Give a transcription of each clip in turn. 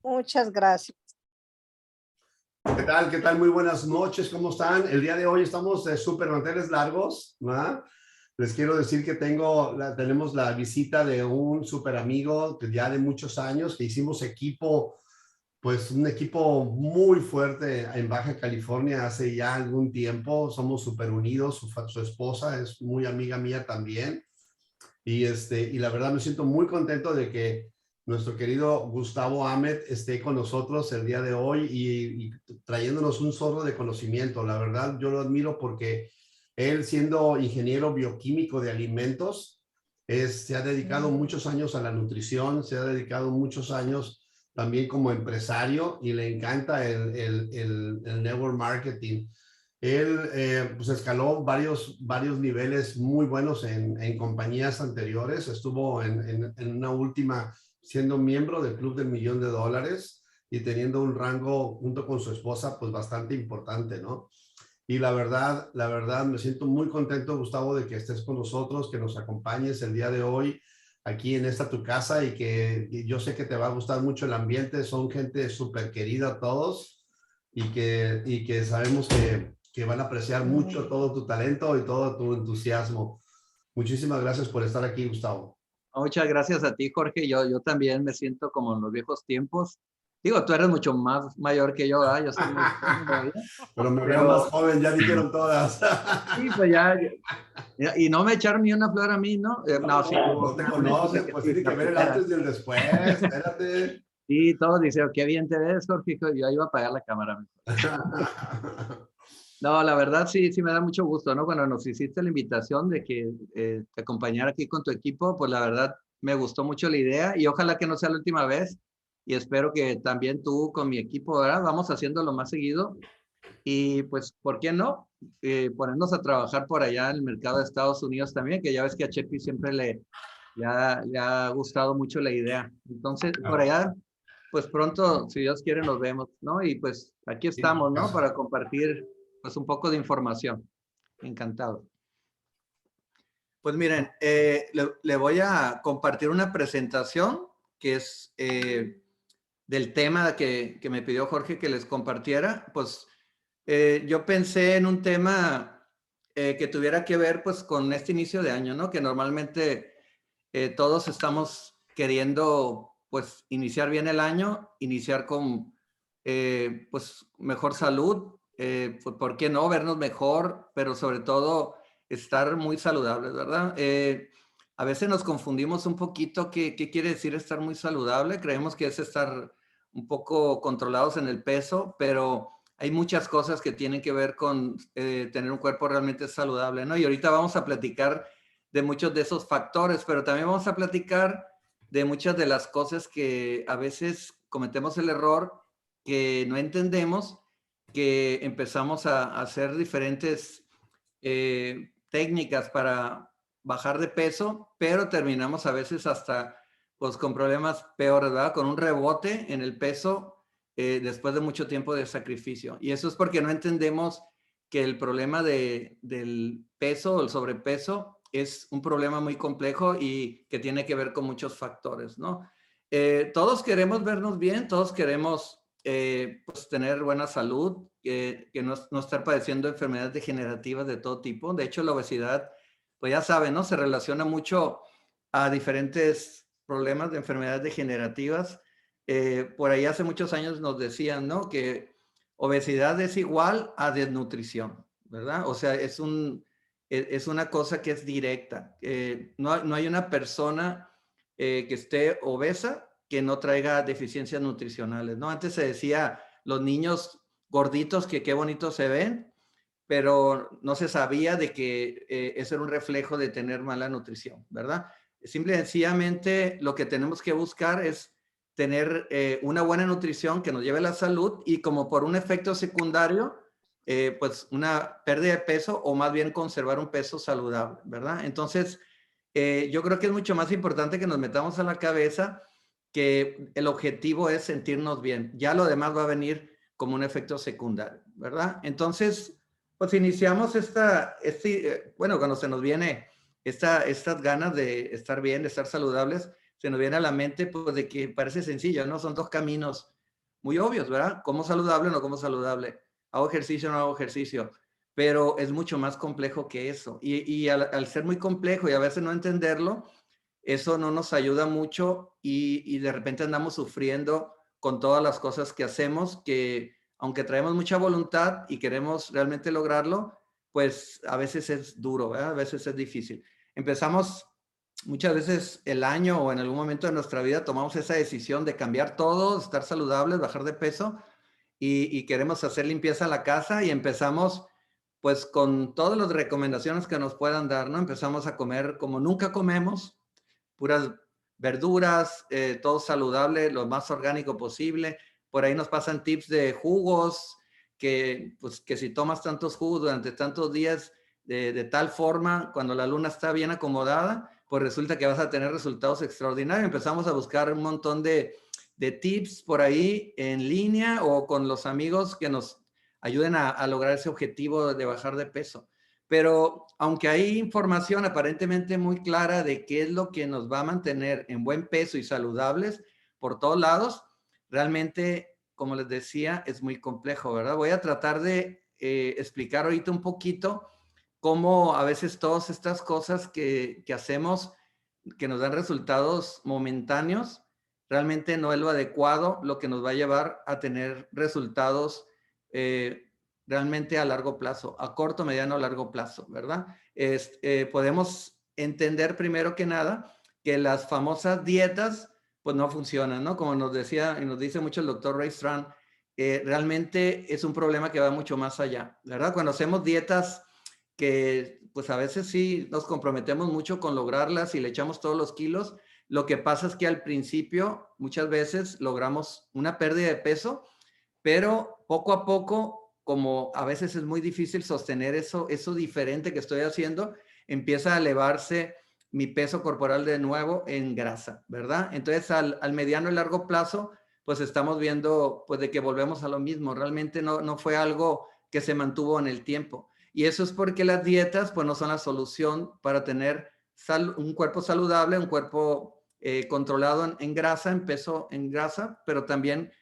Muchas gracias. ¿Qué tal? ¿Qué tal? Muy buenas noches, ¿cómo están? El día de hoy estamos de súper manteles largos, ¿verdad? Les quiero decir que tenemos la visita de un súper amigo que ya de muchos años, que hicimos equipo, pues un equipo muy fuerte en Baja California hace ya algún tiempo. Somos súper unidos, su esposa es muy amiga mía también. Y la verdad me siento muy contento de que nuestro querido Gustavo Ahmed esté con nosotros el día de hoy y trayéndonos un zorro de conocimiento. La verdad, yo lo admiro porque él, siendo ingeniero bioquímico de alimentos, se ha dedicado muchos años a la nutrición, se ha dedicado muchos años también como empresario y le encanta el network marketing. Él pues escaló varios niveles muy buenos en compañías anteriores. Estuvo en una última siendo miembro del Club del Millón de Dólares y teniendo un rango junto con su esposa pues bastante importante, ¿no? Y la verdad me siento muy contento, Gustavo, de que estés con nosotros, que nos acompañes el día de hoy aquí en esta tu casa y yo sé que te va a gustar mucho el ambiente. Son gente súper querida todos y que sabemos que van a apreciar mucho todo tu talento y todo tu entusiasmo. Muchísimas gracias por estar aquí, Gustavo. Muchas gracias a ti, Jorge. Yo también me siento como en los viejos tiempos. Digo, tú eres mucho más mayor que yo, ¿verdad? Yo soy muy joven todavía. Pero me veo más joven, ya dijeron todas. Sí, pues y no me echaron ni una flor a mí, ¿no? No, sí. No te conoces, pues tiene que ver el antes y el después, espérate. Sí, todos dicen, qué bien te ves, Jorge. Yo iba a apagar la cámara. No, la verdad sí me da mucho gusto, ¿no? Cuando nos hiciste la invitación de que te acompañara aquí con tu equipo, pues la verdad me gustó mucho la idea y ojalá que no sea la última vez y espero que también tú con mi equipo, ¿verdad? Vamos haciéndolo más seguido y pues, ¿por qué no? Ponernos a trabajar por allá en el mercado de Estados Unidos también, que ya ves que a Chepi siempre le ha gustado mucho la idea. Entonces, por allá, pues pronto, si Dios quiere, nos vemos, ¿no? Y pues aquí estamos, ¿no? Para compartir pues un poco de información. Encantado. Pues miren, le voy a compartir una presentación que es del tema que me pidió Jorge que les compartiera. Pues yo pensé en un tema que tuviera que ver pues con este inicio de año, ¿no? Que normalmente todos estamos queriendo pues iniciar bien el año, iniciar con pues mejor salud, pues, ¿por qué no? Vernos mejor, pero sobre todo estar muy saludables, ¿verdad? A veces nos confundimos un poquito qué quiere decir estar muy saludable. Creemos que es estar un poco controlados en el peso, pero hay muchas cosas que tienen que ver con tener un cuerpo realmente saludable, ¿no? Y ahorita vamos a platicar de muchos de esos factores, pero también vamos a platicar de muchas de las cosas que a veces cometemos el error, que no entendemos, que empezamos a hacer diferentes técnicas para bajar de peso, pero terminamos a veces hasta pues con problemas peores, ¿verdad? Con un rebote en el peso después de mucho tiempo de sacrificio. Y eso es porque no entendemos que el problema del peso o el sobrepeso es un problema muy complejo y que tiene que ver con muchos factores, ¿no? Todos queremos vernos bien, todos queremos pues tener buena salud, que no estar padeciendo enfermedades degenerativas de todo tipo. De hecho, la obesidad, pues ya saben, ¿no? Se relaciona mucho a diferentes problemas de enfermedades degenerativas. Por ahí hace muchos años nos decían, ¿no? Que obesidad es igual a desnutrición, ¿verdad? O sea, es una cosa que es directa. No hay una persona que esté obesa que no traiga deficiencias nutricionales, ¿no? Antes se decía, los niños gorditos, que qué bonitos se ven, pero no se sabía de que eso era un reflejo de tener mala nutrición, ¿verdad? Simple y sencillamente lo que tenemos que buscar es tener una buena nutrición que nos lleve a la salud y como por un efecto secundario, pues una pérdida de peso o más bien conservar un peso saludable, ¿verdad? Entonces, yo creo que es mucho más importante que nos metamos a la cabeza que el objetivo es sentirnos bien. Ya lo demás va a venir como un efecto secundario, ¿verdad? Entonces, pues iniciamos bueno, cuando se nos viene estas ganas de estar bien, de estar saludables, se nos viene a la mente, pues de que parece sencillo, ¿no? Son dos caminos muy obvios, ¿verdad? ¿Como saludable o no como saludable? ¿Hago ejercicio o no hago ejercicio? Pero es mucho más complejo que eso. Y al ser muy complejo y a veces no entenderlo, eso no nos ayuda mucho y de repente andamos sufriendo con todas las cosas que hacemos, que aunque traemos mucha voluntad y queremos realmente lograrlo, pues a veces es duro, ¿verdad? A veces es difícil. Empezamos muchas veces el año o en algún momento de nuestra vida tomamos esa decisión de cambiar todo, estar saludables, bajar de peso y queremos hacer limpieza en la casa y empezamos pues con todas las recomendaciones que nos puedan dar, ¿no? Empezamos a comer como nunca comemos, puras verduras, todo saludable, lo más orgánico posible. Por ahí nos pasan tips de jugos, que, pues, que si tomas tantos jugos durante tantos días de tal forma, cuando la luna está bien acomodada, pues resulta que vas a tener resultados extraordinarios. Empezamos a buscar un montón de tips por ahí en línea o con los amigos que nos ayuden a lograr ese objetivo de bajar de peso. Pero aunque hay información aparentemente muy clara de qué es lo que nos va a mantener en buen peso y saludables por todos lados, realmente, como les decía, es muy complejo, ¿verdad? Voy a tratar de explicar ahorita un poquito cómo a veces todas estas cosas que hacemos, que nos dan resultados momentáneos, realmente no es lo adecuado, lo que nos va a llevar a tener resultados eh, realmente a largo plazo, a corto, mediano, largo plazo, ¿verdad? Podemos entender primero que nada que las famosas dietas pues no funcionan, ¿no? Como nos decía y nos dice mucho el doctor Ray Strand, realmente es un problema que va mucho más allá, ¿verdad? Cuando hacemos dietas que pues a veces sí nos comprometemos mucho con lograrlas y le echamos todos los kilos, lo que pasa es que al principio muchas veces logramos una pérdida de peso, pero poco a poco, como a veces es muy difícil sostener eso diferente que estoy haciendo, empieza a elevarse mi peso corporal de nuevo en grasa, ¿verdad? Entonces, al mediano y largo plazo, pues estamos viendo, pues de que volvemos a lo mismo. Realmente no fue algo que se mantuvo en el tiempo. Y eso es porque las dietas, pues no son la solución para tener un cuerpo saludable, un cuerpo controlado en grasa, en peso en grasa, pero también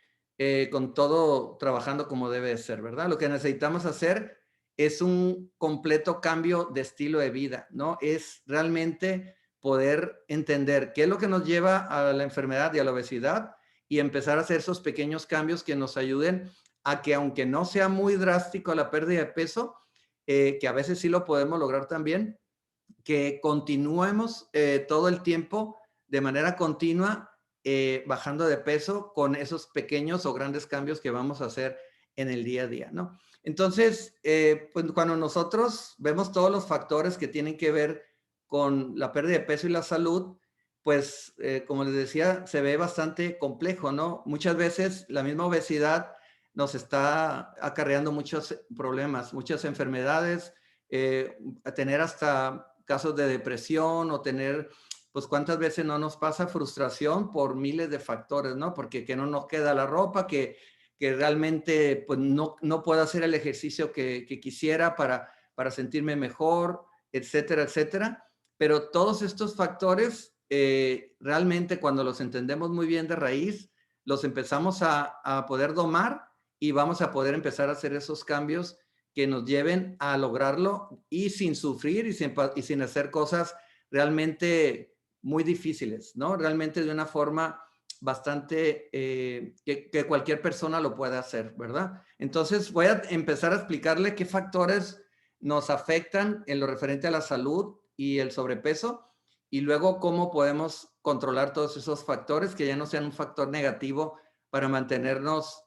con todo trabajando como debe de ser, ¿verdad? Lo que necesitamos hacer es un completo cambio de estilo de vida, ¿no? Es realmente poder entender qué es lo que nos lleva a la enfermedad y a la obesidad y empezar a hacer esos pequeños cambios que nos ayuden a que aunque no sea muy drástico la pérdida de peso, que a veces sí lo podemos lograr también, que continuemos todo el tiempo de manera continua bajando de peso con esos pequeños o grandes cambios que vamos a hacer en el día a día, ¿no? Entonces, pues cuando nosotros vemos todos los factores que tienen que ver con la pérdida de peso y la salud, pues como les decía, se ve bastante complejo, ¿no? Muchas veces la misma obesidad nos está acarreando muchos problemas, muchas enfermedades, a tener hasta casos de depresión o tener, pues cuántas veces no nos pasa frustración por miles de factores, ¿no? Porque que no nos queda la ropa, que realmente pues no puedo hacer el ejercicio que quisiera para sentirme mejor, etcétera, etcétera. Pero todos estos factores, realmente cuando los entendemos muy bien de raíz, los empezamos a poder domar y vamos a poder empezar a hacer esos cambios que nos lleven a lograrlo y sin sufrir y sin hacer cosas realmente muy difíciles, ¿no? Realmente de una forma bastante que cualquier persona lo pueda hacer, ¿verdad? Entonces voy a empezar a explicarle qué factores nos afectan en lo referente a la salud y el sobrepeso y luego cómo podemos controlar todos esos factores que ya no sean un factor negativo para mantenernos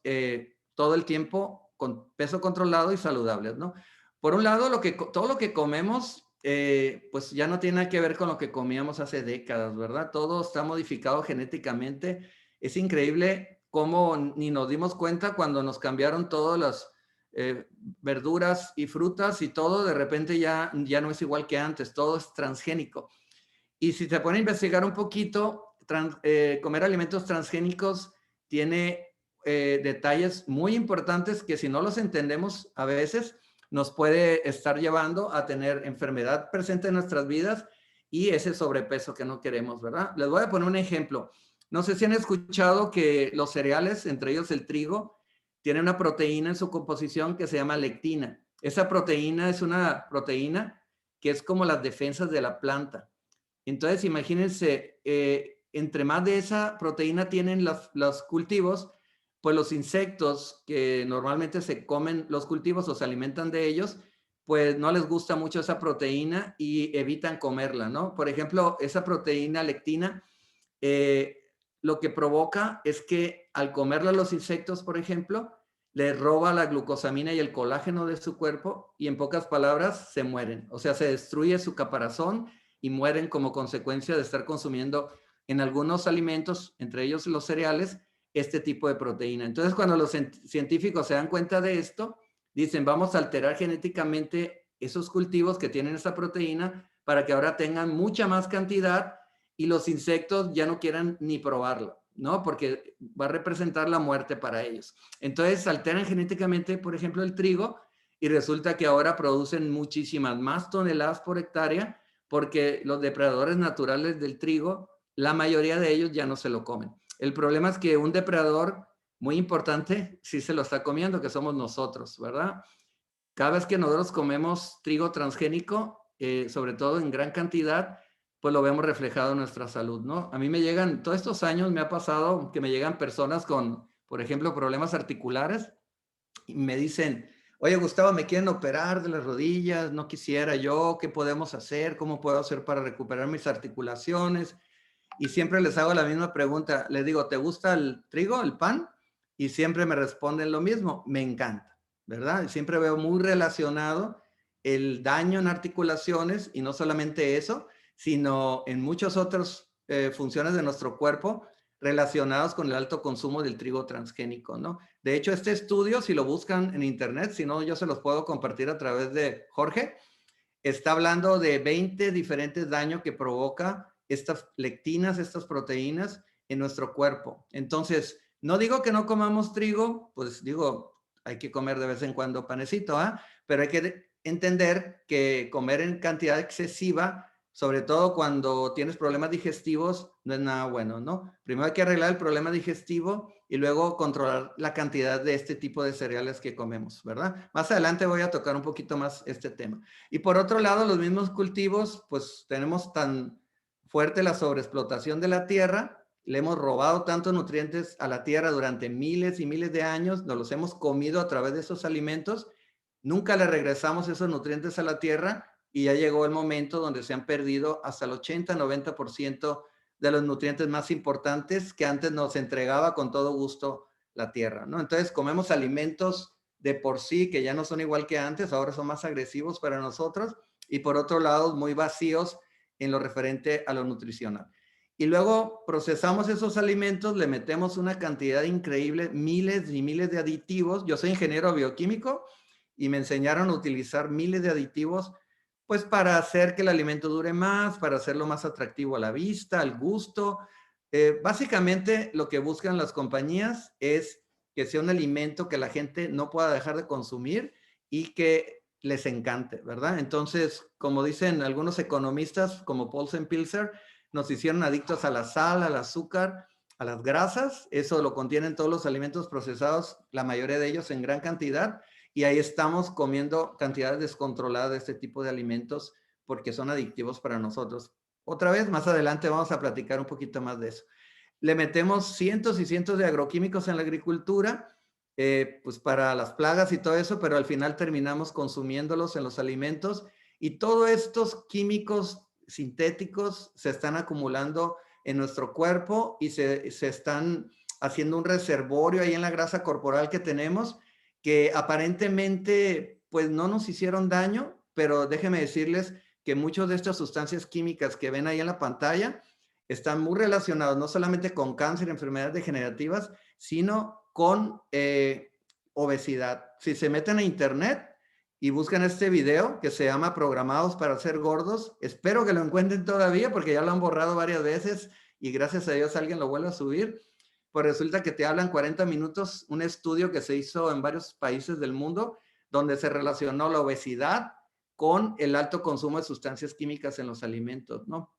todo el tiempo con peso controlado y saludables, ¿no? Por un lado, todo lo que comemos, pues ya no tiene nada que ver con lo que comíamos hace décadas, ¿verdad? Todo está modificado genéticamente. Es increíble cómo ni nos dimos cuenta cuando nos cambiaron todas las verduras y frutas y todo, de repente ya no es igual que antes, todo es transgénico. Y si se pone a investigar un poquito, comer alimentos transgénicos tiene detalles muy importantes que si no los entendemos a veces nos puede estar llevando a tener enfermedad presente en nuestras vidas y ese sobrepeso que no queremos, ¿verdad? Les voy a poner un ejemplo. No sé si han escuchado que los cereales, entre ellos el trigo, tienen una proteína en su composición que se llama lectina. Esa proteína es una proteína que es como las defensas de la planta. Entonces, imagínense, entre más de esa proteína tienen los cultivos, pues los insectos que normalmente se comen los cultivos o se alimentan de ellos, pues no les gusta mucho esa proteína y evitan comerla, ¿no? Por ejemplo, esa proteína lectina, eh, lo que provoca es que al comerla los insectos, por ejemplo, les roba la glucosamina y el colágeno de su cuerpo y en pocas palabras se mueren. O sea, se destruye su caparazón y mueren como consecuencia de estar consumiendo en algunos alimentos, entre ellos los cereales, este tipo de proteína. Entonces, cuando los científicos se dan cuenta de esto, dicen, vamos a alterar genéticamente esos cultivos que tienen esa proteína para que ahora tengan mucha más cantidad y los insectos ya no quieran ni probarlo, ¿no? Porque va a representar la muerte para ellos. Entonces, alteran genéticamente, por ejemplo, el trigo y resulta que ahora producen muchísimas más toneladas por hectárea porque los depredadores naturales del trigo, la mayoría de ellos ya no se lo comen. El problema es que un depredador muy importante sí se lo está comiendo, que somos nosotros, ¿verdad? Cada vez que nosotros comemos trigo transgénico, sobre todo en gran cantidad, pues lo vemos reflejado en nuestra salud, ¿no? A mí me llegan, todos estos años me ha pasado que me llegan personas con, por ejemplo, problemas articulares y me dicen, oye, Gustavo, me quieren operar de las rodillas, no quisiera yo, ¿qué podemos hacer? ¿Cómo puedo hacer para recuperar mis articulaciones? Y siempre les hago la misma pregunta, les digo, ¿te gusta el trigo, el pan? Y siempre me responden lo mismo, me encanta, ¿verdad? Y siempre veo muy relacionado el daño en articulaciones y no solamente eso, sino en muchas otras funciones de nuestro cuerpo relacionados con el alto consumo del trigo transgénico, ¿no? De hecho, este estudio, si lo buscan en internet, si no, yo se los puedo compartir a través de Jorge, está hablando de 20 diferentes daños que provoca estas lectinas, estas proteínas en nuestro cuerpo. Entonces, no digo que no comamos trigo, pues digo, hay que comer de vez en cuando panecito, ¿ah? Pero hay que entender que comer en cantidad excesiva, sobre todo cuando tienes problemas digestivos, no es nada bueno, ¿no? Primero hay que arreglar el problema digestivo y luego controlar la cantidad de este tipo de cereales que comemos, ¿verdad? Más adelante voy a tocar un poquito más este tema. Y por otro lado, los mismos cultivos, pues tenemos tan fuerte la sobreexplotación de la tierra, le hemos robado tantos nutrientes a la tierra durante miles y miles de años, nos los hemos comido a través de esos alimentos, nunca le regresamos esos nutrientes a la tierra y ya llegó el momento donde se han perdido hasta el 80-90% de los nutrientes más importantes que antes nos entregaba con todo gusto la tierra, ¿no? Entonces comemos alimentos de por sí que ya no son igual que antes, ahora son más agresivos para nosotros y por otro lado muy vacíos en lo referente a lo nutricional. Y luego procesamos esos alimentos, le metemos una cantidad increíble, miles y miles de aditivos. Yo soy ingeniero bioquímico y me enseñaron a utilizar miles de aditivos pues para hacer que el alimento dure más, para hacerlo más atractivo a la vista, al gusto. Básicamente lo que buscan las compañías es que sea un alimento que la gente no pueda dejar de consumir y que les encante, ¿verdad? Entonces, como dicen algunos economistas como Paulsen Pilzer, nos hicieron adictos a la sal, al azúcar, a las grasas. Eso lo contienen todos los alimentos procesados, la mayoría de ellos en gran cantidad. Y ahí estamos comiendo cantidades descontroladas de este tipo de alimentos porque son adictivos para nosotros. Otra vez, más adelante vamos a platicar un poquito más de eso. Le metemos cientos y cientos de agroquímicos en la agricultura, pues para las plagas y todo eso, pero al final terminamos consumiéndolos en los alimentos y todos estos químicos sintéticos se están acumulando en nuestro cuerpo y se están haciendo un reservorio ahí en la grasa corporal que tenemos que aparentemente pues no nos hicieron daño, pero déjenme decirles que muchas de estas sustancias químicas que ven ahí en la pantalla están muy relacionados no solamente con cáncer y enfermedades degenerativas, sino con obesidad. Si se meten a internet y buscan este video que se llama Programados para ser gordos, espero que lo encuentren todavía porque ya lo han borrado varias veces y gracias a Dios alguien lo vuelve a subir. Pues resulta que te hablan 40 minutos, un estudio que se hizo en varios países del mundo, donde se relacionó la obesidad con el alto consumo de sustancias químicas en los alimentos, ¿no?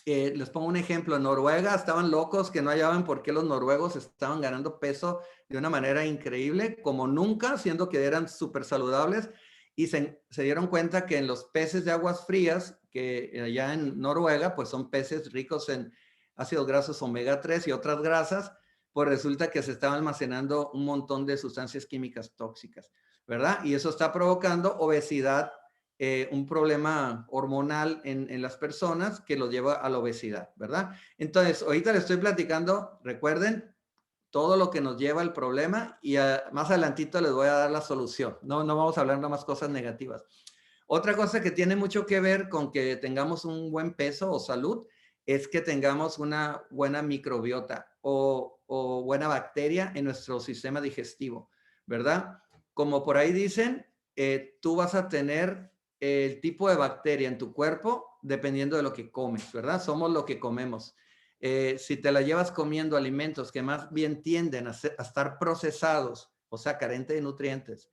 Les pongo un ejemplo. En Noruega estaban locos que no hallaban por qué los noruegos estaban ganando peso de una manera increíble, como nunca, siendo que eran súper saludables. Y se dieron cuenta que en los peces de aguas frías, que allá en Noruega, pues son peces ricos en ácidos grasos omega 3 y otras grasas, pues resulta que se estaba almacenando un montón de sustancias químicas tóxicas, ¿verdad? Y eso está provocando obesidad, un problema hormonal en las personas que los lleva a la obesidad, ¿verdad? Entonces, ahorita les estoy platicando, recuerden, todo lo que nos lleva al problema y más adelantito les voy a dar la solución. No, no vamos a hablar nada más cosas negativas. Otra cosa que tiene mucho que ver con que tengamos un buen peso o salud es que tengamos una buena microbiota o buena bacteria en nuestro sistema digestivo, ¿verdad? Como por ahí dicen, tú vas a tener el tipo de bacteria en tu cuerpo dependiendo de lo que comes, ¿verdad? Somos lo que comemos. Si te la llevas comiendo alimentos que más bien tienden a estar procesados, o sea, carentes de nutrientes,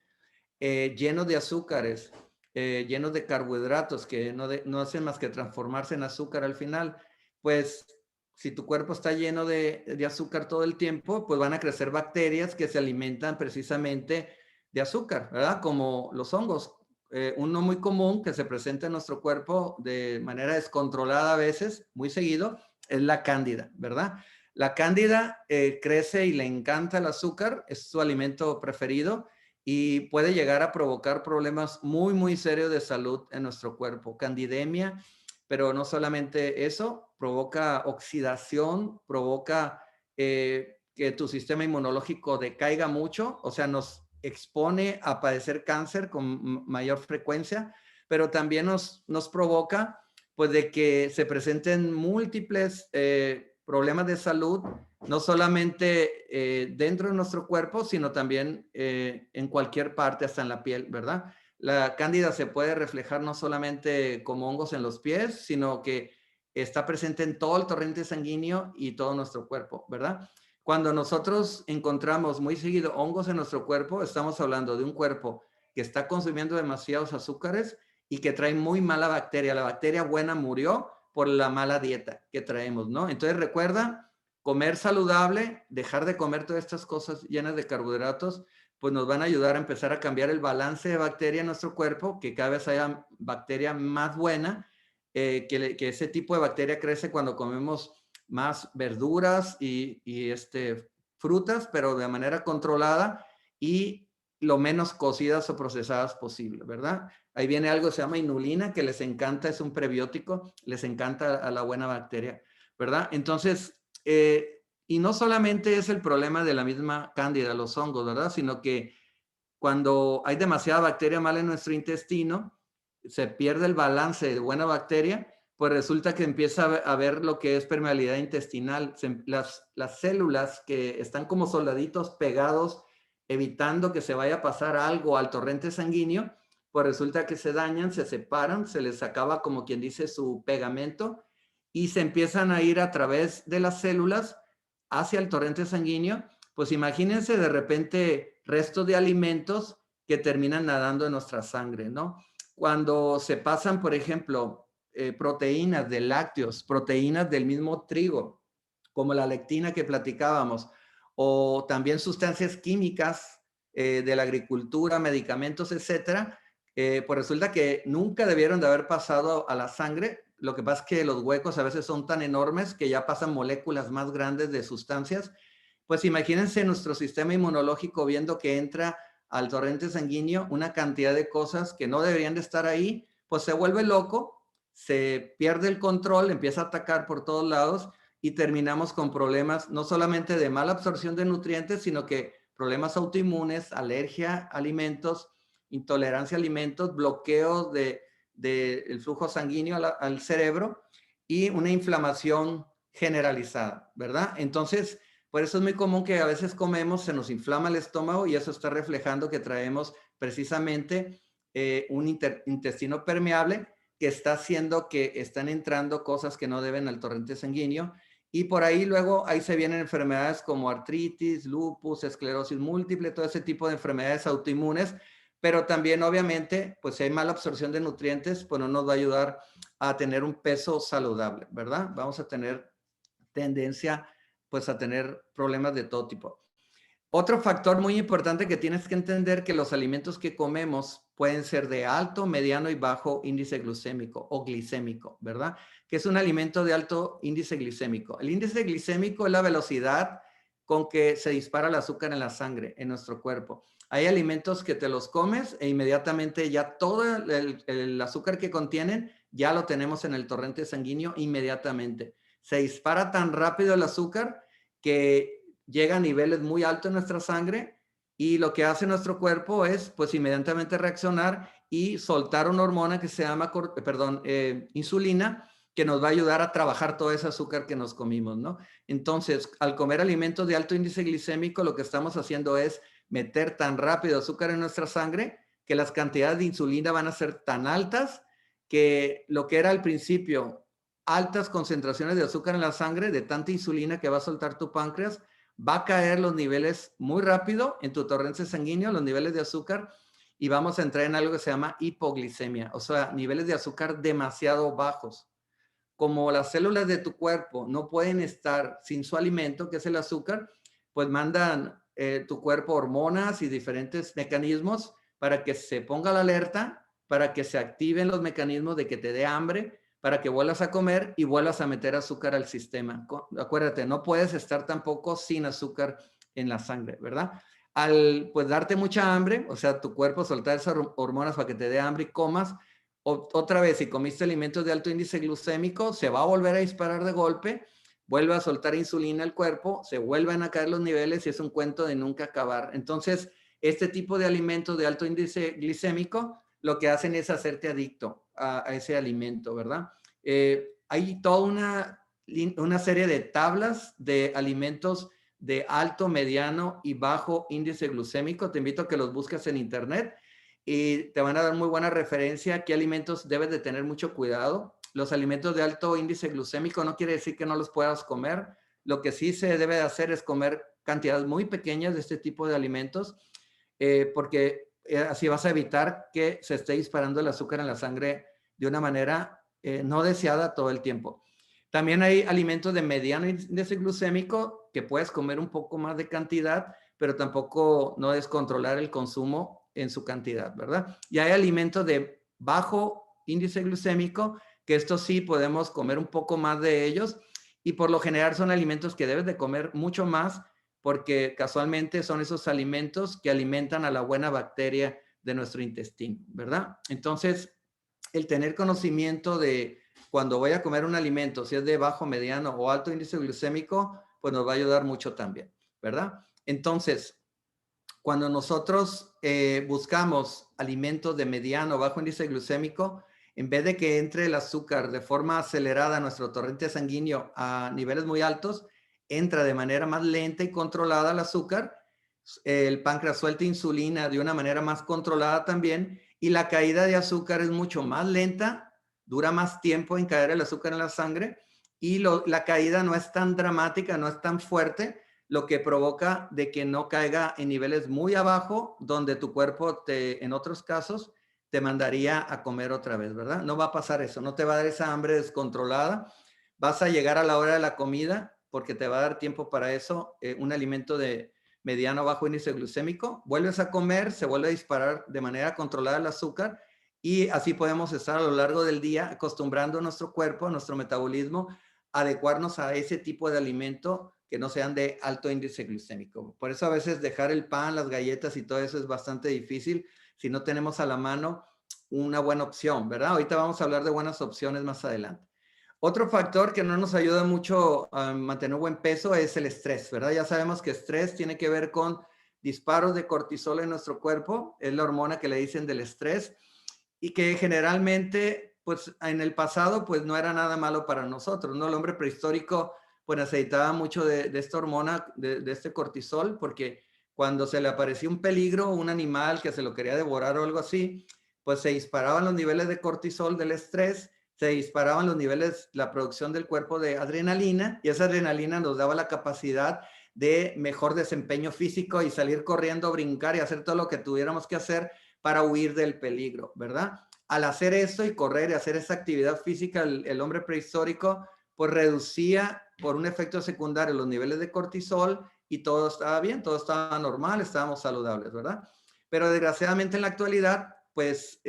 llenos de azúcares, llenos de carbohidratos que no hacen más que transformarse en azúcar al final, pues si tu cuerpo está lleno de azúcar todo el tiempo, pues van a crecer bacterias que se alimentan precisamente de azúcar, ¿verdad? Como los hongos. Uno muy común que se presenta en nuestro cuerpo de manera descontrolada a veces, muy seguido, es la cándida, ¿verdad? La cándida crece y le encanta el azúcar, es su alimento preferido y puede llegar a provocar problemas muy, muy serios de salud en nuestro cuerpo. Candidemia, pero no solamente eso, provoca oxidación, provoca que tu sistema inmunológico decaiga mucho, o sea, nos expone a padecer cáncer con mayor frecuencia, pero también nos provoca pues de que se presenten múltiples problemas de salud, no solamente dentro de nuestro cuerpo, sino también en cualquier parte, hasta en la piel, ¿verdad? La cándida se puede reflejar no solamente como hongos en los pies, sino que está presente en todo el torrente sanguíneo y todo nuestro cuerpo, ¿verdad? Cuando nosotros encontramos muy seguido hongos en nuestro cuerpo, estamos hablando de un cuerpo que está consumiendo demasiados azúcares y que trae muy mala bacteria. La bacteria buena murió por la mala dieta que traemos, ¿no? Entonces recuerda, comer saludable, dejar de comer todas estas cosas llenas de carbohidratos, pues nos van a ayudar a empezar a cambiar el balance de bacteria en nuestro cuerpo, que cada vez haya bacteria más buena, que ese tipo de bacteria crece cuando comemos más verduras y frutas, pero de manera controlada y lo menos cocidas o procesadas posible, ¿verdad? Ahí viene algo que se llama inulina, que les encanta, es un prebiótico, les encanta a la buena bacteria, ¿verdad? Entonces, y no solamente es el problema de la misma cándida, los hongos, ¿verdad? Sino que cuando hay demasiada bacteria mala en nuestro intestino, se pierde el balance de buena bacteria, pues resulta que empieza a haber lo que es permeabilidad intestinal. Las células que están como soldaditos pegados, evitando que se vaya a pasar algo al torrente sanguíneo, pues resulta que se dañan, se separan, se les acaba como quien dice su pegamento y se empiezan a ir a través de las células hacia el torrente sanguíneo. Pues imagínense de repente restos de alimentos que terminan nadando en nuestra sangre, ¿no? Cuando se pasan, por ejemplo, proteínas de lácteos, proteínas del mismo trigo, como la lectina que platicábamos, o también sustancias químicas de la agricultura, medicamentos, etcétera, pues resulta que nunca debieron de haber pasado a la sangre. Lo que pasa es que los huecos a veces son tan enormes que ya pasan moléculas más grandes de sustancias. Pues imagínense nuestro sistema inmunológico viendo que entra al torrente sanguíneo una cantidad de cosas que no deberían de estar ahí, pues se vuelve loco, se pierde el control, empieza a atacar por todos lados y terminamos con problemas no solamente de mala absorción de nutrientes, sino que problemas autoinmunes, alergia a alimentos, intolerancia a alimentos, bloqueo del flujo sanguíneo al cerebro y una inflamación generalizada, ¿verdad? Entonces, por eso es muy común que a veces comemos, se nos inflama el estómago y eso está reflejando que traemos precisamente un intestino permeable que está haciendo que están entrando cosas que no deben al torrente sanguíneo y por ahí luego ahí se vienen enfermedades como artritis, lupus, esclerosis múltiple, todo ese tipo de enfermedades autoinmunes, pero también obviamente, pues si hay mala absorción de nutrientes, pues no nos va a ayudar a tener un peso saludable, ¿verdad? Vamos a tener tendencia pues a tener problemas de todo tipo. Otro factor muy importante que tienes que entender que los alimentos que comemos pueden ser de alto, mediano y bajo índice glucémico o glicémico, ¿verdad? Que es un alimento de alto índice glicémico. El índice glicémico es la velocidad con que se dispara el azúcar en la sangre, en nuestro cuerpo. Hay alimentos que te los comes e inmediatamente ya todo el azúcar que contienen ya lo tenemos en el torrente sanguíneo inmediatamente. Se dispara tan rápido el azúcar que llega a niveles muy altos en nuestra sangre y lo que hace nuestro cuerpo es pues inmediatamente reaccionar y soltar una hormona que se llama, insulina, que nos va a ayudar a trabajar todo ese azúcar que nos comimos, ¿no? Entonces, al comer alimentos de alto índice glicémico, lo que estamos haciendo es meter tan rápido azúcar en nuestra sangre que las cantidades de insulina van a ser tan altas que lo que era al principio altas concentraciones de azúcar en la sangre, de tanta insulina que va a soltar tu páncreas, va a caer los niveles muy rápido en tu torrente sanguíneo, los niveles de azúcar, y vamos a entrar en algo que se llama hipoglicemia, o sea, niveles de azúcar demasiado bajos. Como las células de tu cuerpo no pueden estar sin su alimento, que es el azúcar, pues mandan tu cuerpo hormonas y diferentes mecanismos para que se ponga la alerta, para que se activen los mecanismos de que te dé hambre, para que vuelvas a comer y vuelvas a meter azúcar al sistema. Acuérdate, no puedes estar tampoco sin azúcar en la sangre, ¿verdad? Al pues darte mucha hambre, o sea, tu cuerpo soltar esas hormonas para que te dé hambre y comas, otra vez, si comiste alimentos de alto índice glucémico, se va a volver a disparar de golpe, vuelve a soltar insulina al cuerpo, se vuelven a caer los niveles y es un cuento de nunca acabar. Entonces, este tipo de alimentos de alto índice glicémico lo que hacen es hacerte adicto a ese alimento, ¿verdad? Hay toda una serie de tablas de alimentos de alto, mediano y bajo índice glucémico. Te invito a que los busques en internet y te van a dar muy buena referencia a qué alimentos debes de tener mucho cuidado. Los alimentos de alto índice glucémico no quiere decir que no los puedas comer. Lo que sí se debe de hacer es comer cantidades muy pequeñas de este tipo de alimentos, porque así vas a evitar que se esté disparando el azúcar en la sangre de una manera no deseada todo el tiempo. También hay alimentos de mediano índice glucémico que puedes comer un poco más de cantidad, pero tampoco no descontrolar el consumo en su cantidad, ¿verdad? Y hay alimentos de bajo índice glucémico, que estos sí podemos comer un poco más de ellos, y por lo general son alimentos que debes de comer mucho más, porque casualmente son esos alimentos que alimentan a la buena bacteria de nuestro intestino, ¿verdad? Entonces, el tener conocimiento de cuando voy a comer un alimento, si es de bajo, mediano o alto índice glucémico, pues nos va a ayudar mucho también, ¿verdad? Entonces, cuando nosotros buscamos alimentos de mediano o bajo índice glucémico, en vez de que entre el azúcar de forma acelerada a nuestro torrente sanguíneo a niveles muy altos, entra de manera más lenta y controlada el azúcar. El páncreas suelta insulina de una manera más controlada también y la caída de azúcar es mucho más lenta, dura más tiempo en caer el azúcar en la sangre y la caída no es tan dramática, no es tan fuerte, lo que provoca de que no caiga en niveles muy abajo, donde tu cuerpo en otros casos, te mandaría a comer otra vez, ¿verdad? No va a pasar eso, no te va a dar esa hambre descontrolada. Vas a llegar a la hora de la comida porque te va a dar tiempo para eso, un alimento de mediano bajo índice glucémico, vuelves a comer, se vuelve a disparar de manera controlada el azúcar y así podemos estar a lo largo del día acostumbrando a nuestro cuerpo, a nuestro metabolismo, a adecuarnos a ese tipo de alimento que no sean de alto índice glucémico. Por eso a veces dejar el pan, las galletas y todo eso es bastante difícil si no tenemos a la mano una buena opción, ¿verdad? Ahorita vamos a hablar de buenas opciones más adelante. Otro factor que no nos ayuda mucho a mantener buen peso es el estrés, ¿verdad? Ya sabemos que estrés tiene que ver con disparos de cortisol en nuestro cuerpo, es la hormona que le dicen del estrés y que generalmente, pues en el pasado, pues no era nada malo para nosotros, ¿no? El hombre prehistórico, pues necesitaba mucho de esta hormona, de este cortisol, porque cuando se le aparecía un peligro, un animal que se lo quería devorar o algo así, pues se disparaban los niveles de cortisol del estrés, se disparaban los niveles, la producción del cuerpo de adrenalina, y esa adrenalina nos daba la capacidad de mejor desempeño físico y salir corriendo, brincar y hacer todo lo que tuviéramos que hacer para huir del peligro, ¿verdad? Al hacer esto y correr y hacer esa actividad física, el hombre prehistórico pues reducía por un efecto secundario los niveles de cortisol y todo estaba bien, todo estaba normal, estábamos saludables, ¿verdad? Pero desgraciadamente en la actualidad, pues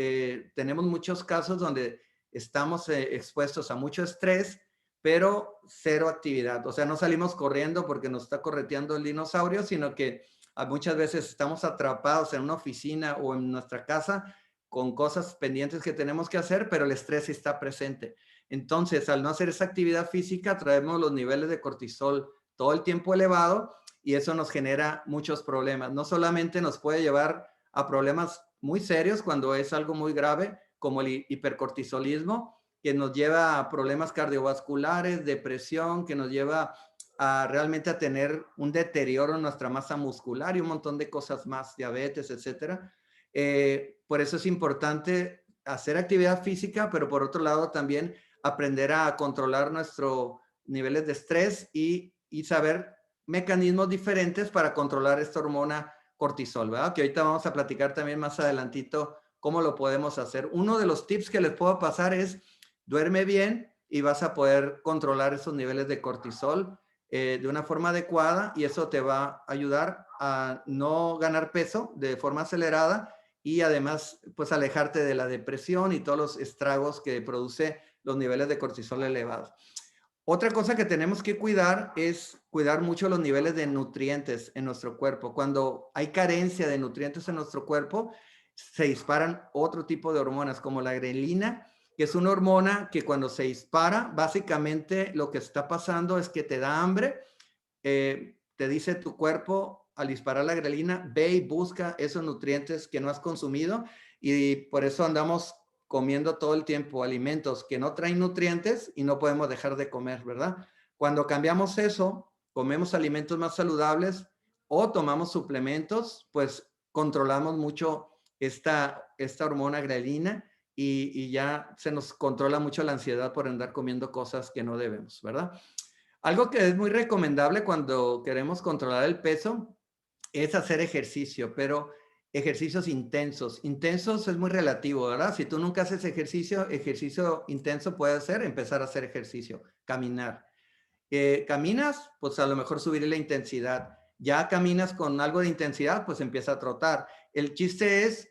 tenemos muchos casos donde estamos expuestos a mucho estrés, pero cero actividad. O sea, no salimos corriendo porque nos está correteando el dinosaurio, sino que muchas veces estamos atrapados en una oficina o en nuestra casa con cosas pendientes que tenemos que hacer, pero el estrés está presente. Entonces, al no hacer esa actividad física, traemos los niveles de cortisol todo el tiempo elevado y eso nos genera muchos problemas. No solamente nos puede llevar a problemas muy serios cuando es algo muy grave, como el hipercortisolismo, que nos lleva a problemas cardiovasculares, depresión, que nos lleva a realmente a tener un deterioro en nuestra masa muscular y un montón de cosas más, diabetes, etcétera. Por eso es importante hacer actividad física, pero por otro lado también aprender a controlar nuestros niveles de estrés y saber mecanismos diferentes para controlar esta hormona cortisol, ¿verdad? Que ahorita vamos a platicar también más adelantito cómo lo podemos hacer. Uno de los tips que les puedo pasar es duerme bien y vas a poder controlar esos niveles de cortisol de una forma adecuada y eso te va a ayudar a no ganar peso de forma acelerada y además pues alejarte de la depresión y todos los estragos que produce los niveles de cortisol elevados. Otra cosa que tenemos que cuidar es cuidar mucho los niveles de nutrientes en nuestro cuerpo. Cuando hay carencia de nutrientes en nuestro cuerpo, se disparan otro tipo de hormonas como la grelina, que es una hormona que cuando se dispara, básicamente lo que está pasando es que te da hambre, te dice tu cuerpo al disparar la grelina, ve y busca esos nutrientes que no has consumido y por eso andamos comiendo todo el tiempo alimentos que no traen nutrientes y no podemos dejar de comer, ¿verdad? Cuando cambiamos eso, comemos alimentos más saludables o tomamos suplementos, pues controlamos mucho esta hormona grelina y ya se nos controla mucho la ansiedad por andar comiendo cosas que no debemos, ¿verdad? Algo que es muy recomendable cuando queremos controlar el peso es hacer ejercicio, pero ejercicios intensos. Intensos es muy relativo, ¿verdad? Si tú nunca haces ejercicio, ejercicio intenso puede ser empezar a hacer ejercicio, caminar. Caminas, pues a lo mejor subir la intensidad. Ya caminas con algo de intensidad, pues empieza a trotar. El chiste es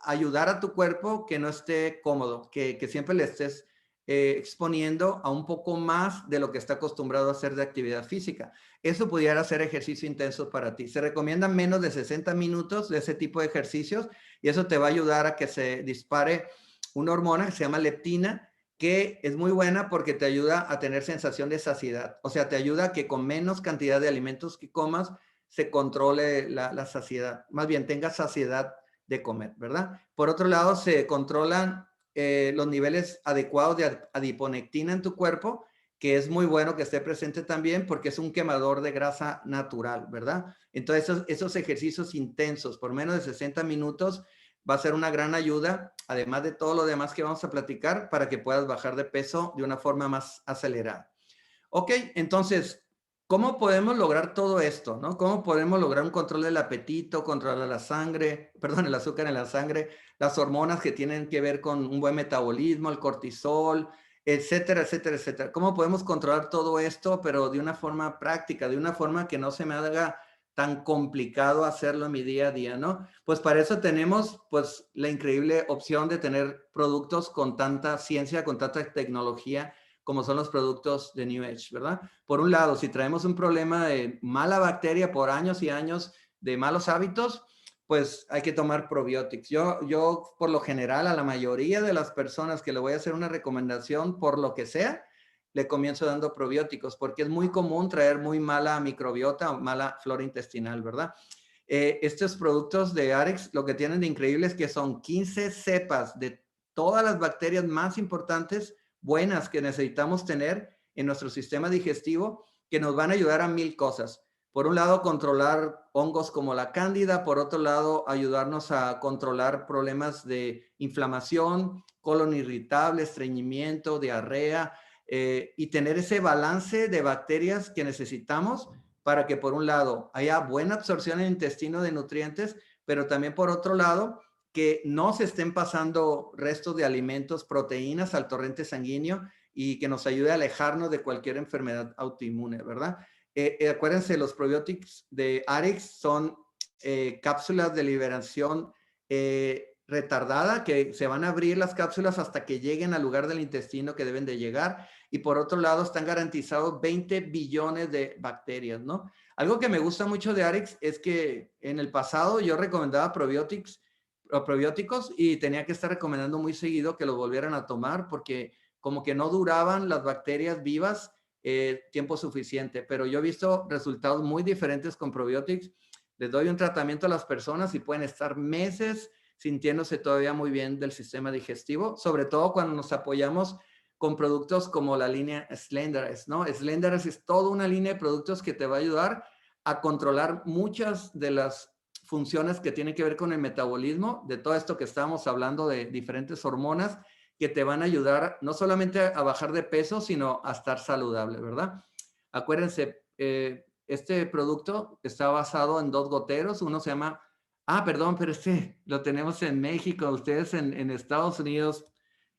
ayudar a tu cuerpo que no esté cómodo, que siempre le estés exponiendo a un poco más de lo que está acostumbrado a hacer de actividad física. Eso pudiera ser ejercicio intenso para ti. Se recomiendan menos de 60 minutos de ese tipo de ejercicios y eso te va a ayudar a que se dispare una hormona que se llama leptina, que es muy buena porque te ayuda a tener sensación de saciedad. O sea, te ayuda a que con menos cantidad de alimentos que comas se controle la saciedad. Más bien, tengas saciedad de comer, ¿verdad? Por otro lado, se controlan los niveles adecuados de adiponectina en tu cuerpo, que es muy bueno que esté presente también porque es un quemador de grasa natural, ¿verdad? Entonces, esos ejercicios intensos por menos de 60 minutos va a ser una gran ayuda, además de todo lo demás que vamos a platicar, para que puedas bajar de peso de una forma más acelerada. Ok, entonces, ¿cómo podemos lograr todo esto? ¿No? ¿Cómo podemos lograr un control del apetito, controlar la sangre, perdón, el azúcar en la sangre, las hormonas que tienen que ver con un buen metabolismo, el cortisol, etcétera, etcétera, etcétera? ¿Cómo podemos controlar todo esto, pero de una forma práctica, de una forma que no se me haga tan complicado hacerlo en mi día a día, ¿no? Pues para eso tenemos pues la increíble opción de tener productos con tanta ciencia, con tanta tecnología como son los productos de New Age, ¿verdad? Por un lado, si traemos un problema de mala bacteria por años y años de malos hábitos, pues hay que tomar probióticos. Yo por lo general, a la mayoría de las personas que le voy a hacer una recomendación, por lo que sea, le comienzo dando probióticos, porque es muy común traer muy mala microbiota o mala flora intestinal, ¿verdad? Estos productos de Arex lo que tienen de increíble es que son 15 cepas de todas las bacterias más importantes, buenas que necesitamos tener en nuestro sistema digestivo, que nos van a ayudar a 1000 cosas. Por un lado, controlar hongos como la cándida, por otro lado, ayudarnos a controlar problemas de inflamación, colon irritable, estreñimiento, diarrea, y tener ese balance de bacterias que necesitamos para que por un lado haya buena absorción en el intestino de nutrientes, pero también por otro lado que no se estén pasando restos de alimentos, proteínas al torrente sanguíneo y que nos ayude a alejarnos de cualquier enfermedad autoinmune, ¿verdad? Acuérdense, los probióticos de Arix son cápsulas de liberación retardada, que se van a abrir las cápsulas hasta que lleguen al lugar del intestino que deben de llegar. Y por otro lado, están garantizados 20 billones de bacterias, ¿no? Algo que me gusta mucho de Arix es que en el pasado yo recomendaba probióticos y tenía que estar recomendando muy seguido que los volvieran a tomar porque como que no duraban las bacterias vivas tiempo suficiente. Pero yo he visto resultados muy diferentes con probióticos. Les doy un tratamiento a las personas y pueden estar meses sintiéndose todavía muy bien del sistema digestivo, sobre todo cuando nos apoyamos con productos como la línea Slenderous, ¿no? Slenderous es toda una línea de productos que te va a ayudar a controlar muchas de las funciones que tienen que ver con el metabolismo, de todo esto que estábamos hablando de diferentes hormonas que te van a ayudar no solamente a bajar de peso, sino a estar saludable, ¿verdad? Acuérdense, este producto está basado en 2 goteros. Uno se llama, perdón, pero este lo tenemos en México, ustedes en Estados Unidos.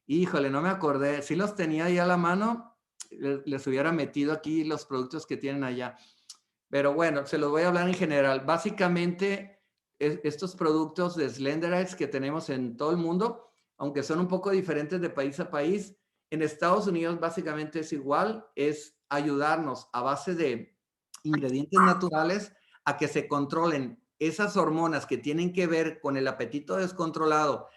Híjole, no me acordé. Si los tenía ahí a la mano, les hubiera metido aquí los productos que tienen allá. Pero bueno, se los voy a hablar en general. Básicamente, estos productos de Slenderites que tenemos en todo el mundo, aunque son un poco diferentes de país a país, en Estados Unidos básicamente es igual, es ayudarnos a base de ingredientes naturales a que se controlen esas hormonas que tienen que ver con el apetito descontrolado,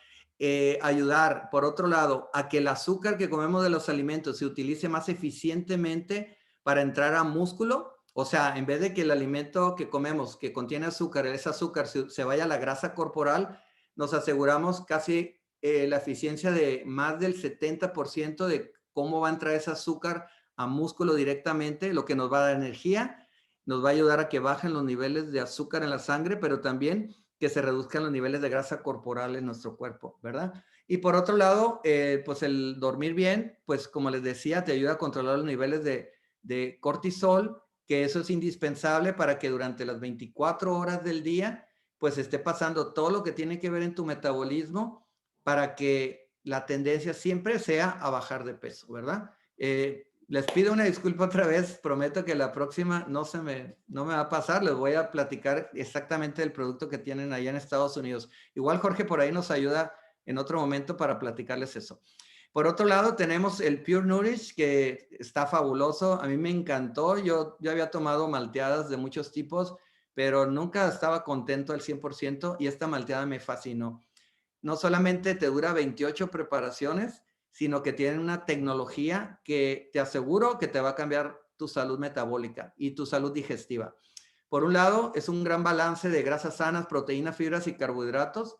ayudar, por otro lado, a que el azúcar que comemos de los alimentos se utilice más eficientemente para entrar a músculo. O sea, en vez de que el alimento que comemos que contiene azúcar, ese azúcar se vaya a la grasa corporal, nos aseguramos casi la eficiencia de más del 70% de cómo va a entrar ese azúcar a músculo directamente, lo que nos va a dar energía, nos va a ayudar a que bajen los niveles de azúcar en la sangre, pero también que se reduzcan los niveles de grasa corporal en nuestro cuerpo, ¿verdad? Y por otro lado, pues el dormir bien, pues como les decía, te ayuda a controlar los niveles de cortisol, que eso es indispensable para que durante las 24 horas del día, pues esté pasando todo lo que tiene que ver en tu metabolismo para que la tendencia siempre sea a bajar de peso, ¿verdad? Les pido una disculpa otra vez, prometo que la próxima no me va a pasar, les voy a platicar exactamente del producto que tienen allá en Estados Unidos. Igual Jorge por ahí nos ayuda en otro momento para platicarles eso. Por otro lado, tenemos el Pure Nourish, que está fabuloso. A mí me encantó. Yo había tomado malteadas de muchos tipos, pero nunca estaba contento al 100% y esta malteada me fascinó. No solamente te dura 28 preparaciones, sino que tiene una tecnología que te aseguro que te va a cambiar tu salud metabólica y tu salud digestiva. Por un lado, es un gran balance de grasas sanas, proteínas, fibras y carbohidratos.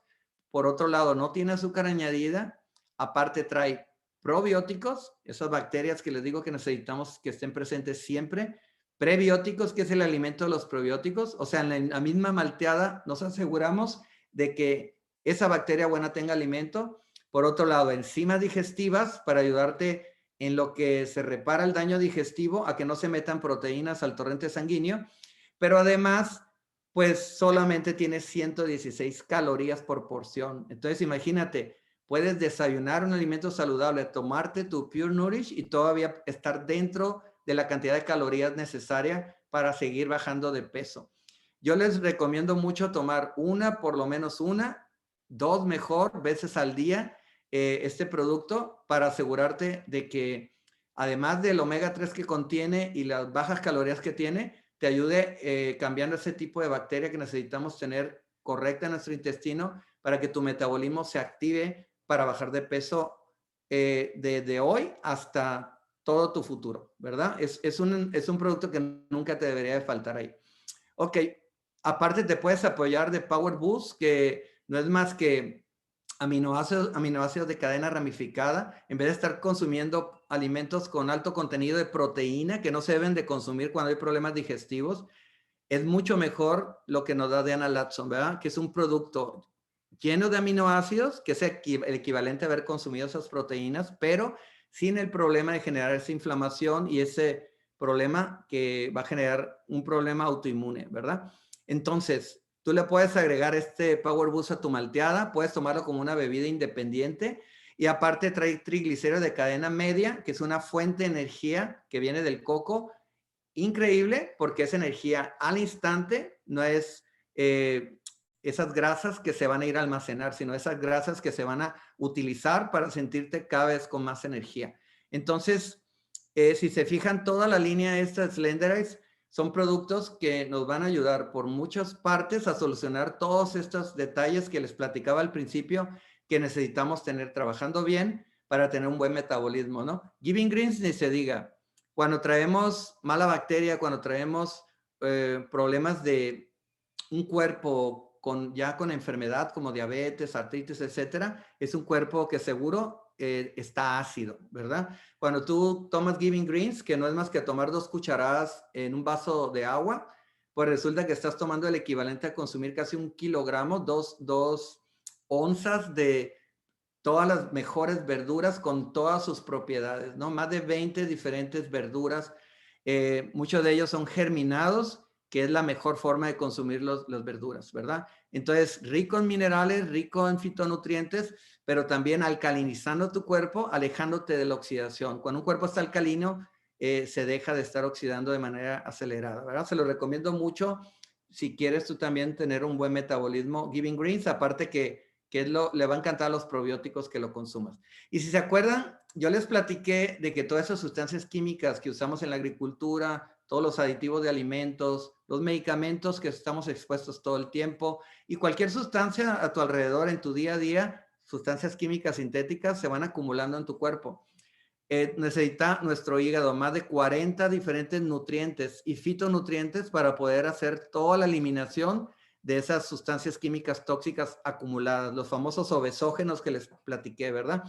Por otro lado, no tiene azúcar añadida. Aparte trae probióticos, esas bacterias que les digo que necesitamos que estén presentes siempre. Prebióticos, que es el alimento de los probióticos. O sea, en la misma malteada nos aseguramos de que esa bacteria buena tenga alimento. Por otro lado, enzimas digestivas para ayudarte en lo que se repara el daño digestivo, a que no se metan proteínas al torrente sanguíneo. Pero además, pues solamente tiene 116 calorías por porción. Entonces, imagínate, puedes desayunar un alimento saludable, tomarte tu Pure Nourish y todavía estar dentro de la cantidad de calorías necesaria para seguir bajando de peso. Yo les recomiendo mucho tomar por lo menos 2 mejor veces al día este producto para asegurarte de que además del omega 3 que contiene y las bajas calorías que tiene, te ayude cambiando ese tipo de bacteria que necesitamos tener correcta en nuestro intestino para que tu metabolismo se active para bajar de peso desde hoy hasta todo tu futuro, ¿verdad? Es un producto que nunca te debería de faltar ahí. Ok, aparte te puedes apoyar de Power Boost, que no es más que aminoácidos de cadena ramificada. En vez de estar consumiendo alimentos con alto contenido de proteína que no se deben de consumir cuando hay problemas digestivos, es mucho mejor lo que nos da Diana Latson, ¿verdad? Que es un producto lleno de aminoácidos, que es el equivalente a haber consumido esas proteínas, pero sin el problema de generar esa inflamación y ese problema que va a generar un problema autoinmune, ¿verdad? Entonces, Tú le puedes agregar este Power Boost a tu malteada, puedes tomarlo como una bebida independiente y aparte trae triglicéridos de cadena media, que es una fuente de energía que viene del coco, increíble porque es energía al instante, no es esas grasas que se van a ir a almacenar, sino esas grasas que se van a utilizar para sentirte cada vez con más energía. Entonces, si se fijan, toda la línea de estas Slenderize son productos que nos van a ayudar por muchas partes a solucionar todos estos detalles que les platicaba al principio que necesitamos tener trabajando bien para tener un buen metabolismo, ¿no? Giving Greens ni se diga. Cuando traemos mala bacteria, cuando traemos problemas de un cuerpo ya con enfermedad como diabetes, artritis, etcétera, es un cuerpo que seguro está ácido, ¿verdad? Cuando tú tomas Giving Greens, que no es más que tomar 2 cucharadas en un vaso de agua, pues resulta que estás tomando el equivalente a consumir casi 1 kilogramo, 2 onzas de todas las mejores verduras con todas sus propiedades, ¿no? Más de 20 diferentes verduras. Muchos de ellos son germinados, que es la mejor forma de consumir las verduras, ¿verdad? Entonces, rico en minerales, rico en fitonutrientes, pero también alcalinizando tu cuerpo, alejándote de la oxidación. Cuando un cuerpo está alcalino, se deja de estar oxidando de manera acelerada, ¿verdad? Se lo recomiendo mucho si quieres tú también tener un buen metabolismo. Giving Greens, aparte que le va a encantar a los probióticos que lo consumas. Y si se acuerdan, yo les platiqué de que todas esas sustancias químicas que usamos en la agricultura, todos los aditivos de alimentos, los medicamentos que estamos expuestos todo el tiempo y cualquier sustancia a tu alrededor en tu día a día, sustancias químicas sintéticas se van acumulando en tu cuerpo. Necesita nuestro hígado más de 40 diferentes nutrientes y fitonutrientes para poder hacer toda la eliminación de esas sustancias químicas tóxicas acumuladas, los famosos obesógenos que les platiqué, ¿verdad?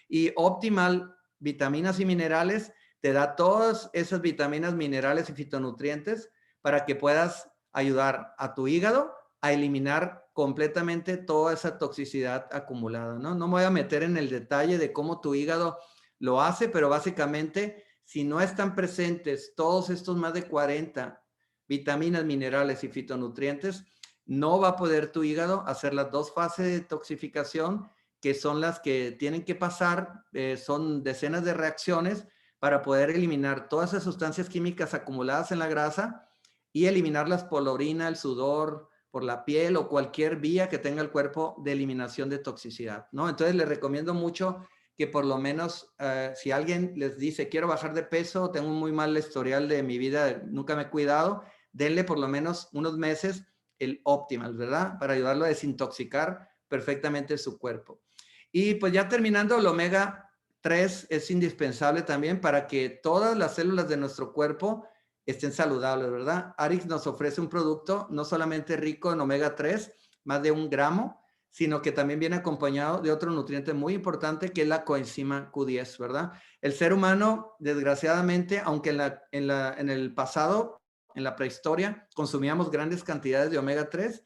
Y Optimal Vitaminas y Minerales te da todas esas vitaminas, minerales y fitonutrientes para que puedas ayudar a tu hígado a eliminar completamente toda esa toxicidad acumulada, ¿no? No me voy a meter en el detalle de cómo tu hígado lo hace, pero básicamente, si no están presentes todos estos más de 40 vitaminas, minerales y fitonutrientes, no va a poder tu hígado hacer las 2 fases de detoxificación, que son las que tienen que pasar, son decenas de reacciones para poder eliminar todas esas sustancias químicas acumuladas en la grasa y eliminarlas por la orina, el sudor, por la piel o cualquier vía que tenga el cuerpo de eliminación de toxicidad, ¿no? Entonces les recomiendo mucho que por lo menos si alguien les dice quiero bajar de peso, tengo un muy mal historial de mi vida, nunca me he cuidado, denle por lo menos unos meses el Optimal, ¿verdad? Para ayudarlo a desintoxicar perfectamente su cuerpo. Y pues ya terminando, el omega 3 es indispensable también para que todas las células de nuestro cuerpo estén saludables, ¿verdad? Arix nos ofrece un producto no solamente rico en omega 3, más de 1 gramo, sino que también viene acompañado de otro nutriente muy importante que es la coenzima Q10, ¿verdad? El ser humano, desgraciadamente, aunque en el pasado, en la prehistoria, consumíamos grandes cantidades de omega 3,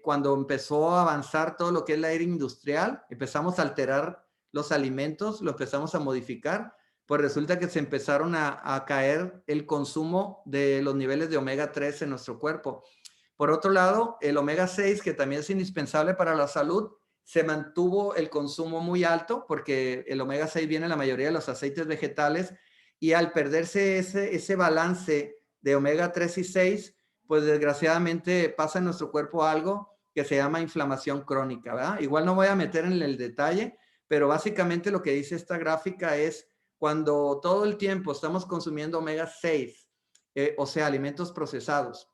cuando empezó a avanzar todo lo que es la era industrial, empezamos a alterar los alimentos, lo empezamos a modificar, pues resulta que se empezaron a caer el consumo de los niveles de omega 3 en nuestro cuerpo. Por otro lado, el omega 6, que también es indispensable para la salud, se mantuvo el consumo muy alto porque el omega 6 viene en la mayoría de los aceites vegetales y al perderse ese balance de omega 3 y 6, pues desgraciadamente pasa en nuestro cuerpo algo que se llama inflamación crónica, ¿verdad? Igual no voy a meter en el detalle, pero básicamente lo que dice esta gráfica es cuando todo el tiempo estamos consumiendo omega 6, o sea, alimentos procesados,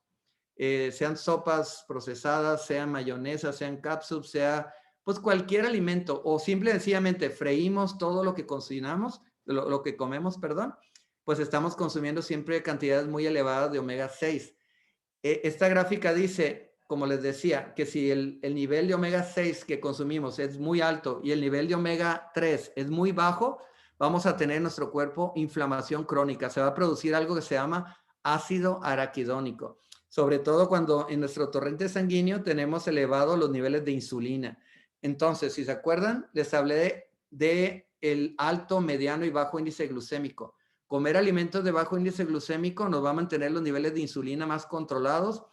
sean sopas procesadas, sean mayonesa, sean cápsulas, sea pues cualquier alimento, o simple y sencillamente freímos todo lo que cocinamos, lo que comemos, perdón, pues estamos consumiendo siempre cantidades muy elevadas de omega 6. Esta gráfica dice, como les decía, que si el nivel de omega 6 que consumimos es muy alto y el nivel de omega 3 es muy bajo, vamos a tener en nuestro cuerpo inflamación crónica. Se va a producir algo que se llama ácido araquidónico, sobre todo cuando en nuestro torrente sanguíneo tenemos elevados los niveles de insulina. Entonces, si se acuerdan, les hablé de el alto, mediano y bajo índice glucémico. Comer alimentos de bajo índice glucémico nos va a mantener los niveles de insulina más controlados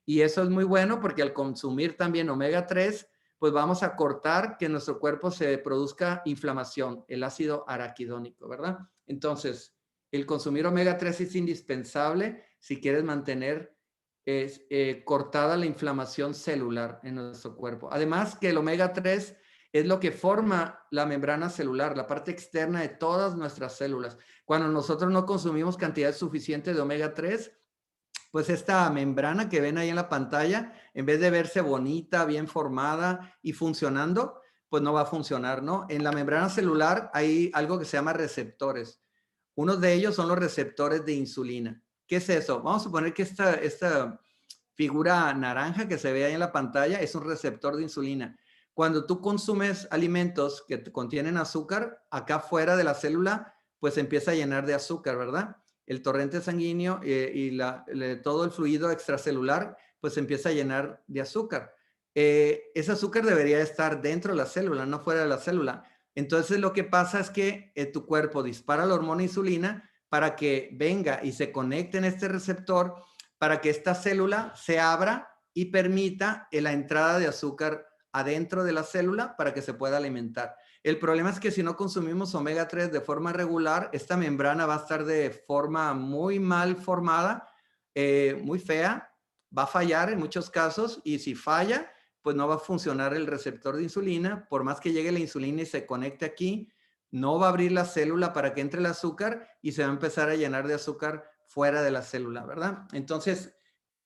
Y eso es muy bueno porque al consumir también omega 3, pues vamos a cortar que en nuestro cuerpo se produzca inflamación, el ácido araquidónico, ¿verdad? Entonces, el consumir omega 3 es indispensable si quieres mantener cortada la inflamación celular en nuestro cuerpo. Además que el omega 3 es lo que forma la membrana celular, la parte externa de todas nuestras células. Cuando nosotros no consumimos cantidad suficiente de omega 3, pues esta membrana que ven ahí en la pantalla, en vez de verse bonita, bien formada y funcionando, pues no va a funcionar, ¿no? En la membrana celular hay algo que se llama receptores. Uno de ellos son los receptores de insulina. ¿Qué es eso? Vamos a suponer que esta figura naranja que se ve ahí en la pantalla es un receptor de insulina. Cuando tú consumes alimentos que contienen azúcar, acá fuera de la célula, pues se empieza a llenar de azúcar, ¿verdad? El torrente sanguíneo todo el fluido extracelular, pues se empieza a llenar de azúcar. Ese azúcar debería estar dentro de la célula, no fuera de la célula. Entonces lo que pasa es que tu cuerpo dispara la hormona insulina para que venga y se conecte en este receptor para que esta célula se abra y permita la entrada de azúcar adentro de la célula para que se pueda alimentar. El problema es que si no consumimos omega 3 de forma regular, esta membrana va a estar de forma muy mal formada, muy fea, va a fallar en muchos casos y si falla, pues no va a funcionar el receptor de insulina. Por más que llegue la insulina y se conecte aquí, no va a abrir la célula para que entre el azúcar y se va a empezar a llenar de azúcar fuera de la célula, ¿verdad? Entonces,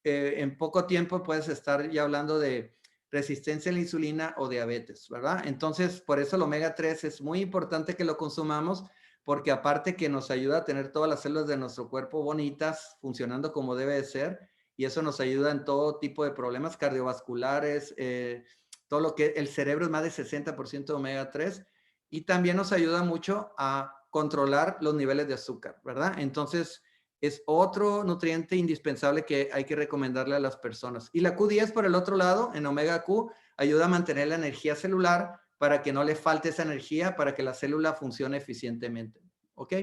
en poco tiempo puedes estar ya hablando de resistencia a la insulina o diabetes, ¿verdad? Entonces, por eso el omega 3 es muy importante que lo consumamos, porque aparte que nos ayuda a tener todas las células de nuestro cuerpo bonitas, funcionando como debe de ser, y eso nos ayuda en todo tipo de problemas cardiovasculares, todo lo que el cerebro es más de 60% de omega 3, y también nos ayuda mucho a controlar los niveles de azúcar, ¿verdad? Entonces, es otro nutriente indispensable que hay que recomendarle a las personas. Y la Q10, por el otro lado, en omega Q, ayuda a mantener la energía celular para que no le falte esa energía, para que la célula funcione eficientemente. ¿Ok?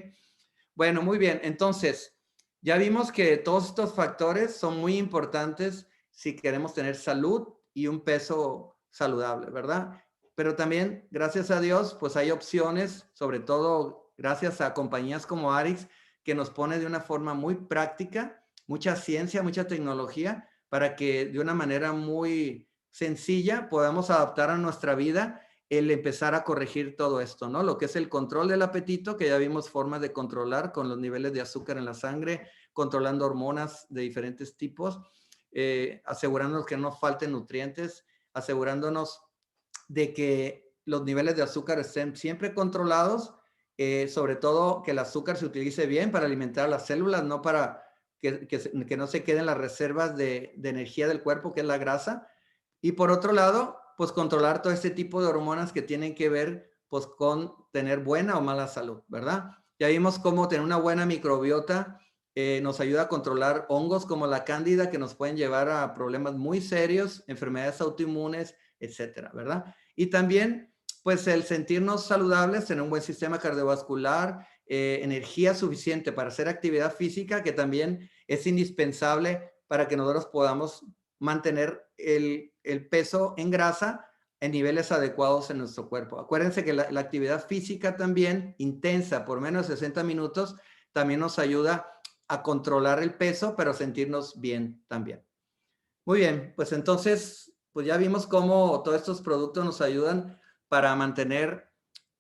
Bueno, muy bien. Entonces, ya vimos que todos estos factores son muy importantes si queremos tener salud y un peso saludable, ¿verdad? Pero también, gracias a Dios, pues hay opciones, sobre todo gracias a compañías como Arix, que nos pone de una forma muy práctica, mucha ciencia, mucha tecnología, para que de una manera muy sencilla podamos adaptar a nuestra vida el empezar a corregir todo esto, ¿no? Lo que es el control del apetito, que ya vimos formas de controlar con los niveles de azúcar en la sangre, controlando hormonas de diferentes tipos, asegurándonos que no falten nutrientes, asegurándonos de que los niveles de azúcar estén siempre controlados, sobre todo que el azúcar se utilice bien para alimentar a las células, no para que no se queden las reservas de energía del cuerpo, que es la grasa. Y por otro lado, pues controlar todo este tipo de hormonas que tienen que ver pues con tener buena o mala salud, ¿verdad? Ya vimos cómo tener una buena microbiota nos ayuda a controlar hongos como la cándida que nos pueden llevar a problemas muy serios, enfermedades autoinmunes, etcétera, ¿verdad? Y también pues el sentirnos saludables, tener un buen sistema cardiovascular, energía suficiente para hacer actividad física, que también es indispensable para que nosotros podamos mantener el peso en grasa en niveles adecuados en nuestro cuerpo. Acuérdense que la actividad física también intensa por menos de 60 minutos también nos ayuda a controlar el peso, pero sentirnos bien también. Muy bien, pues entonces, pues ya vimos cómo todos estos productos nos ayudan para mantener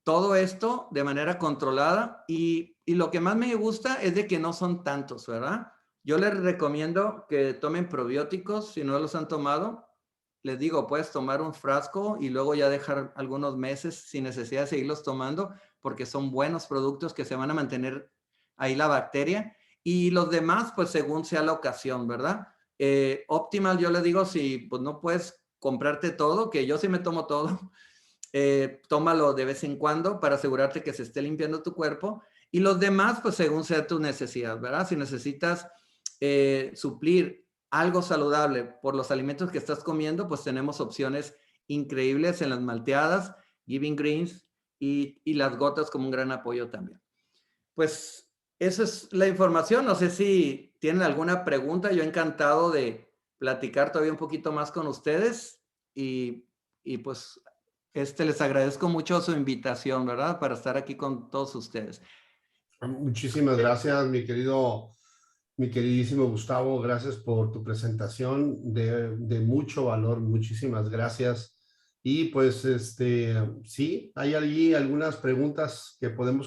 todo esto de manera controlada y lo que más me gusta es de que no son tantos, ¿verdad? Yo les recomiendo que tomen probióticos si no los han tomado. Les digo, puedes tomar un frasco y luego ya dejar algunos meses sin necesidad de seguirlos tomando porque son buenos productos que se van a mantener ahí la bacteria. Y los demás, pues según sea la ocasión, ¿verdad? Optimal, yo le digo, si pues no puedes comprarte todo, que yo sí me tomo todo, tómalo de vez en cuando para asegurarte que se esté limpiando tu cuerpo. Y los demás, pues según sea tu necesidad, ¿verdad? Si necesitas suplir algo saludable por los alimentos que estás comiendo, pues tenemos opciones increíbles en las malteadas, Giving Greens y las gotas como un gran apoyo también. Pues esa es la información. No sé si tienen alguna pregunta. Yo encantado de platicar todavía un poquito más con ustedes y pues les agradezco mucho su invitación, ¿verdad? Para estar aquí con todos ustedes. Muchísimas gracias, mi queridísimo Gustavo. Gracias por tu presentación de mucho valor. Muchísimas gracias. Y pues, sí, hay allí algunas preguntas que podemos